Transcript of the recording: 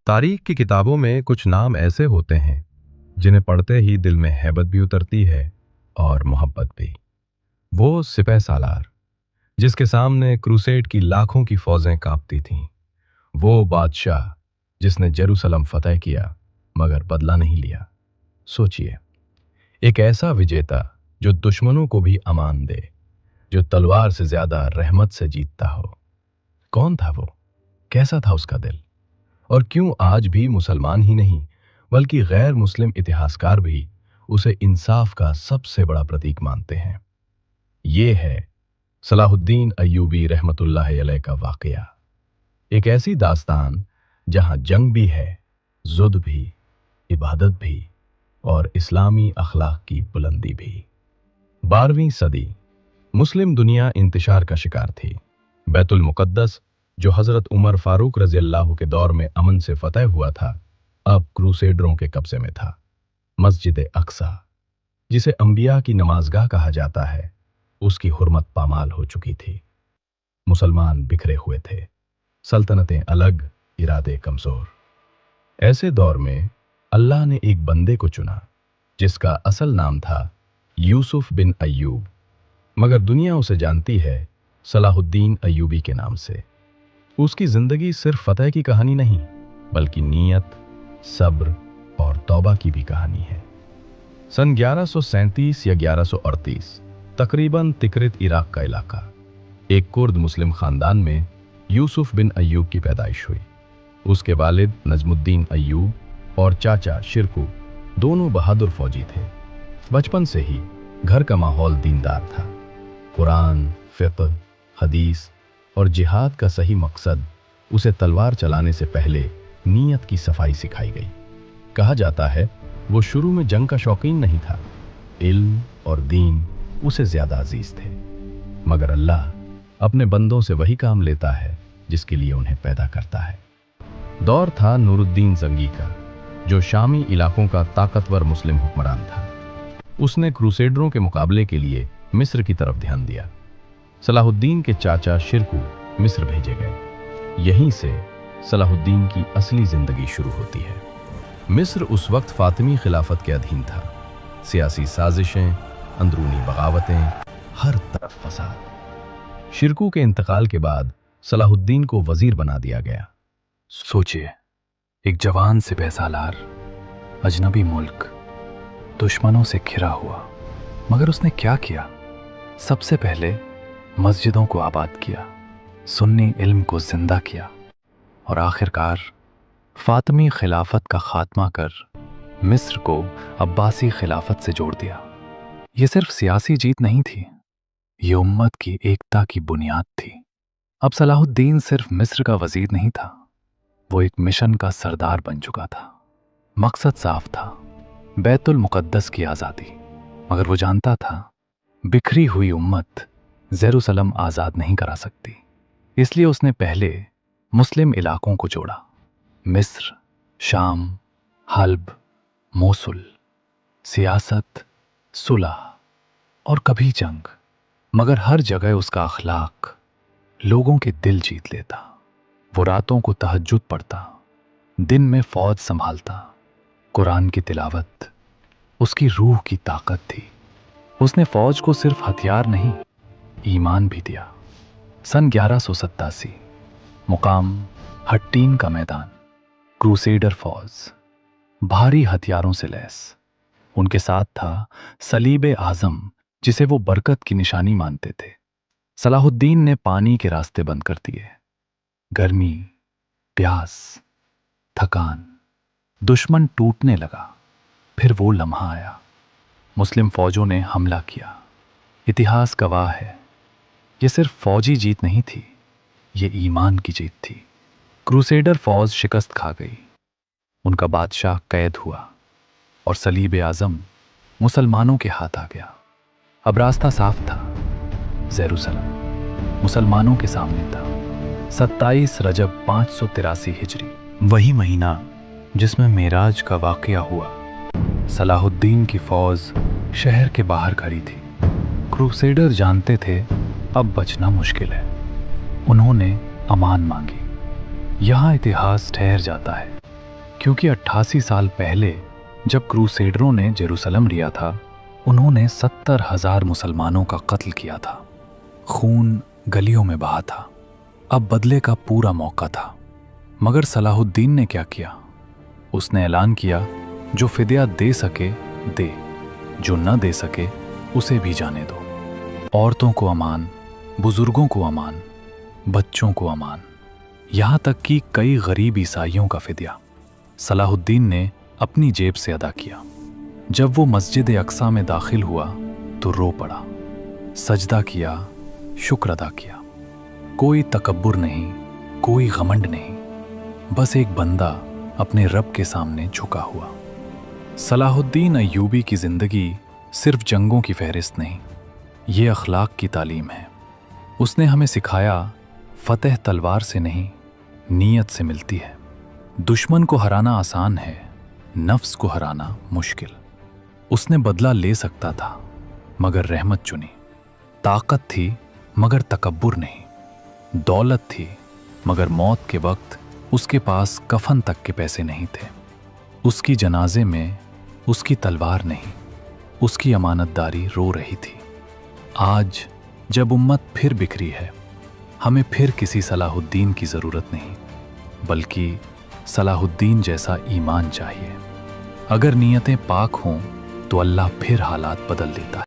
तारीख की किताबों में कुछ नाम ऐसे होते हैं जिन्हें पढ़ते ही दिल में हैबत भी उतरती है और मोहब्बत भी। वो सिपह सालार जिसके सामने क्रूसेड की लाखों की फौजें कांपती थीं। वो बादशाह जिसने जेरूसलम फतह किया मगर बदला नहीं लिया। सोचिए, एक ऐसा विजेता जो दुश्मनों को भी अमान दे, जो तलवार से ज्यादा रहमत से जीतता हो। कौन था वो? कैसा था उसका दिल? और क्यों आज भी मुसलमान ही नहीं बल्कि गैर मुस्लिम इतिहासकार भी उसे इंसाफ का सबसे बड़ा प्रतीक मानते हैं? ये है सलाहुद्दीन अय्यूबी रहमतुल्लाह अलैह का वाकया। एक ऐसी दास्तान जहां जंग भी है, जुद भी, इबादत भी और इस्लामी अखलाक की बुलंदी भी। 12वीं सदी मुस्लिम दुनिया इंतशार का शिकार थी। बैतुल मुकद्दस जो हजरत उमर फारूक रजी अल्लाह के दौर में अमन से फतह हुआ था, अब क्रूसेडरों के कब्जे में था। मस्जिद अक्सा जिसे अंबिया की नमाजगाह कहा जाता है, उसकी हुर्मत पामाल हो चुकी थी। मुसलमान बिखरे हुए थे, सल्तनतें अलग, इरादे कमजोर। ऐसे दौर में अल्लाह ने एक बंदे को चुना जिसका असल नाम था यूसुफ बिन अय्यूब, मगर दुनिया उसे जानती है सलाहुद्दीन अय्यूबी के नाम से। उसकी जिंदगी सिर्फ फतह की कहानी नहीं बल्कि नीयत, सब्र और तौबा की भी कहानी है। सन 1137 या 1138 तकरीबन तिकरित इराक का इलाका, एक कुर्द मुस्लिम खानदान में यूसुफ बिन अय्यूब की पैदाइश हुई। उसके वालिद नजमुद्दीन अय्यूब और चाचा शिरकू दोनों बहादुर फौजी थे। बचपन से ही घर का माहौल दीनदार था। कुरान, फिक्र, हदीस और जिहाद का सही मकसद उसे तलवार चलाने से पहले नीयत की सफाई सिखाई गई। कहा जाता है वो शुरू में जंग का शौकीन नहीं था। इल्म और दीन उसे ज्यादा अजीज थे, मगर अल्लाह अपने बंदों से वही काम लेता है जिसके लिए उन्हें पैदा करता है। दौर था नूरुद्दीन जंगी का, जो शामी इलाकों का ताकतवर मुस्लिम हुक्मरान था। उसने क्रूसेडरों के मुकाबले के लिए मिस्र की तरफ ध्यान दिया। सलाहुद्दीन के चाचा शिरकू मिस्र भेजे गए। यहीं से सलाहुद्दीन की असली जिंदगी शुरू होती है। मिस्र उस वक्त फातिमी खिलाफत के अधीन था। सियासी साजिशें, अंदरूनी बगावतें, हर तरफ फसाद। शिरकू के इंतकाल के बाद सलाहुद्दीन को वजीर बना दिया गया। सोचिए, एक जवान सिपह सालार, अजनबी मुल्क, दुश्मनों से घिरा हुआ, मगर उसने क्या किया? सबसे पहले मस्जिदों को आबाद किया, सुन्नी इल्म को जिंदा किया और आखिरकार फातिमी खिलाफत का खात्मा कर मिस्र को अब्बासी खिलाफत से जोड़ दिया। ये सिर्फ सियासी जीत नहीं थी, ये उम्मत की एकता की बुनियाद थी। अब सलाहुद्दीन सिर्फ मिस्र का वजीर नहीं था, वो एक मिशन का सरदार बन चुका था। मकसद साफ था, बैतुल मुकद्दस की आज़ादी। मगर वो जानता था बिखरी हुई उम्मत जेरूसलम आज़ाद नहीं करा सकती। इसलिए उसने पहले मुस्लिम इलाकों को जोड़ा। मिस्र, शाम, हल्ब, मोसुल। सियासत, सुलह और कभी जंग, मगर हर जगह उसका अखलाक लोगों के दिल जीत लेता। वो रातों को तहज्जुद पढ़ता, दिन में फौज संभालता। कुरान की तिलावत उसकी रूह की ताकत थी। उसने फौज को सिर्फ हथियार नहीं, ईमान भी दिया। सन 1187 मुकाम हट्टीन का मैदान, क्रूसेडर फौज भारी हथियारों से लैस। उनके साथ था सलीब आजम, जिसे वो बरकत की निशानी मानते थे। सलाहुद्दीन ने पानी के रास्ते बंद कर दिए। गर्मी, प्यास, थकान, दुश्मन टूटने लगा। फिर वो लम्हा आया, मुस्लिम फौजों ने हमला किया। इतिहास गवाह है, ये सिर्फ फौजी जीत नहीं थी, ये ईमान की जीत थी। क्रूसेडर फौज शिकस्त खा गई, उनका बादशाह कैद हुआ और सलीब आजम मुसलमानों के हाथ आ गया। अब रास्ता साफ था, जेरूसलम मुसलमानों के सामने था। 27 रजब 583 हिजरी, वही महीना जिसमें मेराज का वाकया हुआ। सलाहुद्दीन की फौज शहर के बाहर खड़ी थी। क्रूसेडर जानते थे अब बचना मुश्किल है। उन्होंने अमान मांगी। यहाँ इतिहास ठहर जाता है, क्योंकि 88 साल पहले जब क्रूसेडरों ने जेरूसलम लिया था, उन्होंने 70,000 मुसलमानों का कत्ल किया था। खून गलियों में बहा था। अब बदले का पूरा मौका था। मगर सलाहुद्दीन ने क्या किया? उसने ऐलान किया, जो फिदिया दे सके दे, जो न दे सके उसे भी जाने दो। औरतों को अमान, बुजुर्गों को अमान, बच्चों को अमान, यहाँ तक कि कई गरीब ईसाइयों का फिदिया सलाहुद्दीन ने अपनी जेब से अदा किया। जब वो मस्जिद अक्सा में दाखिल हुआ तो रो पड़ा, सजदा किया, शुक्र अदा किया। कोई तकब्बुर नहीं, कोई घमंड नहीं, बस एक बंदा अपने रब के सामने झुका हुआ। सलाहुद्दीन अय्यूबी की जिंदगी सिर्फ जंगों की फहरिस्त नहीं, ये अखलाक की तालीम है। उसने हमें सिखाया, फतेह तलवार से नहीं, नीयत से मिलती है। दुश्मन को हराना आसान है, नफ्स को हराना मुश्किल। उसने बदला ले सकता था मगर रहमत चुनी। ताकत थी मगर तकब्बुर नहीं। दौलत थी मगर मौत के वक्त उसके पास कफन तक के पैसे नहीं थे। उसकी जनाजे में उसकी तलवार नहीं, उसकी अमानतदारी रो रही थी। आज जब उम्मत फिर बिखरी है, हमें फिर किसी सलाहुद्दीन की ज़रूरत नहीं, बल्कि सलाहुद्दीन जैसा ईमान चाहिए। अगर नीयतें पाक हों तो अल्लाह फिर हालात बदल देता है।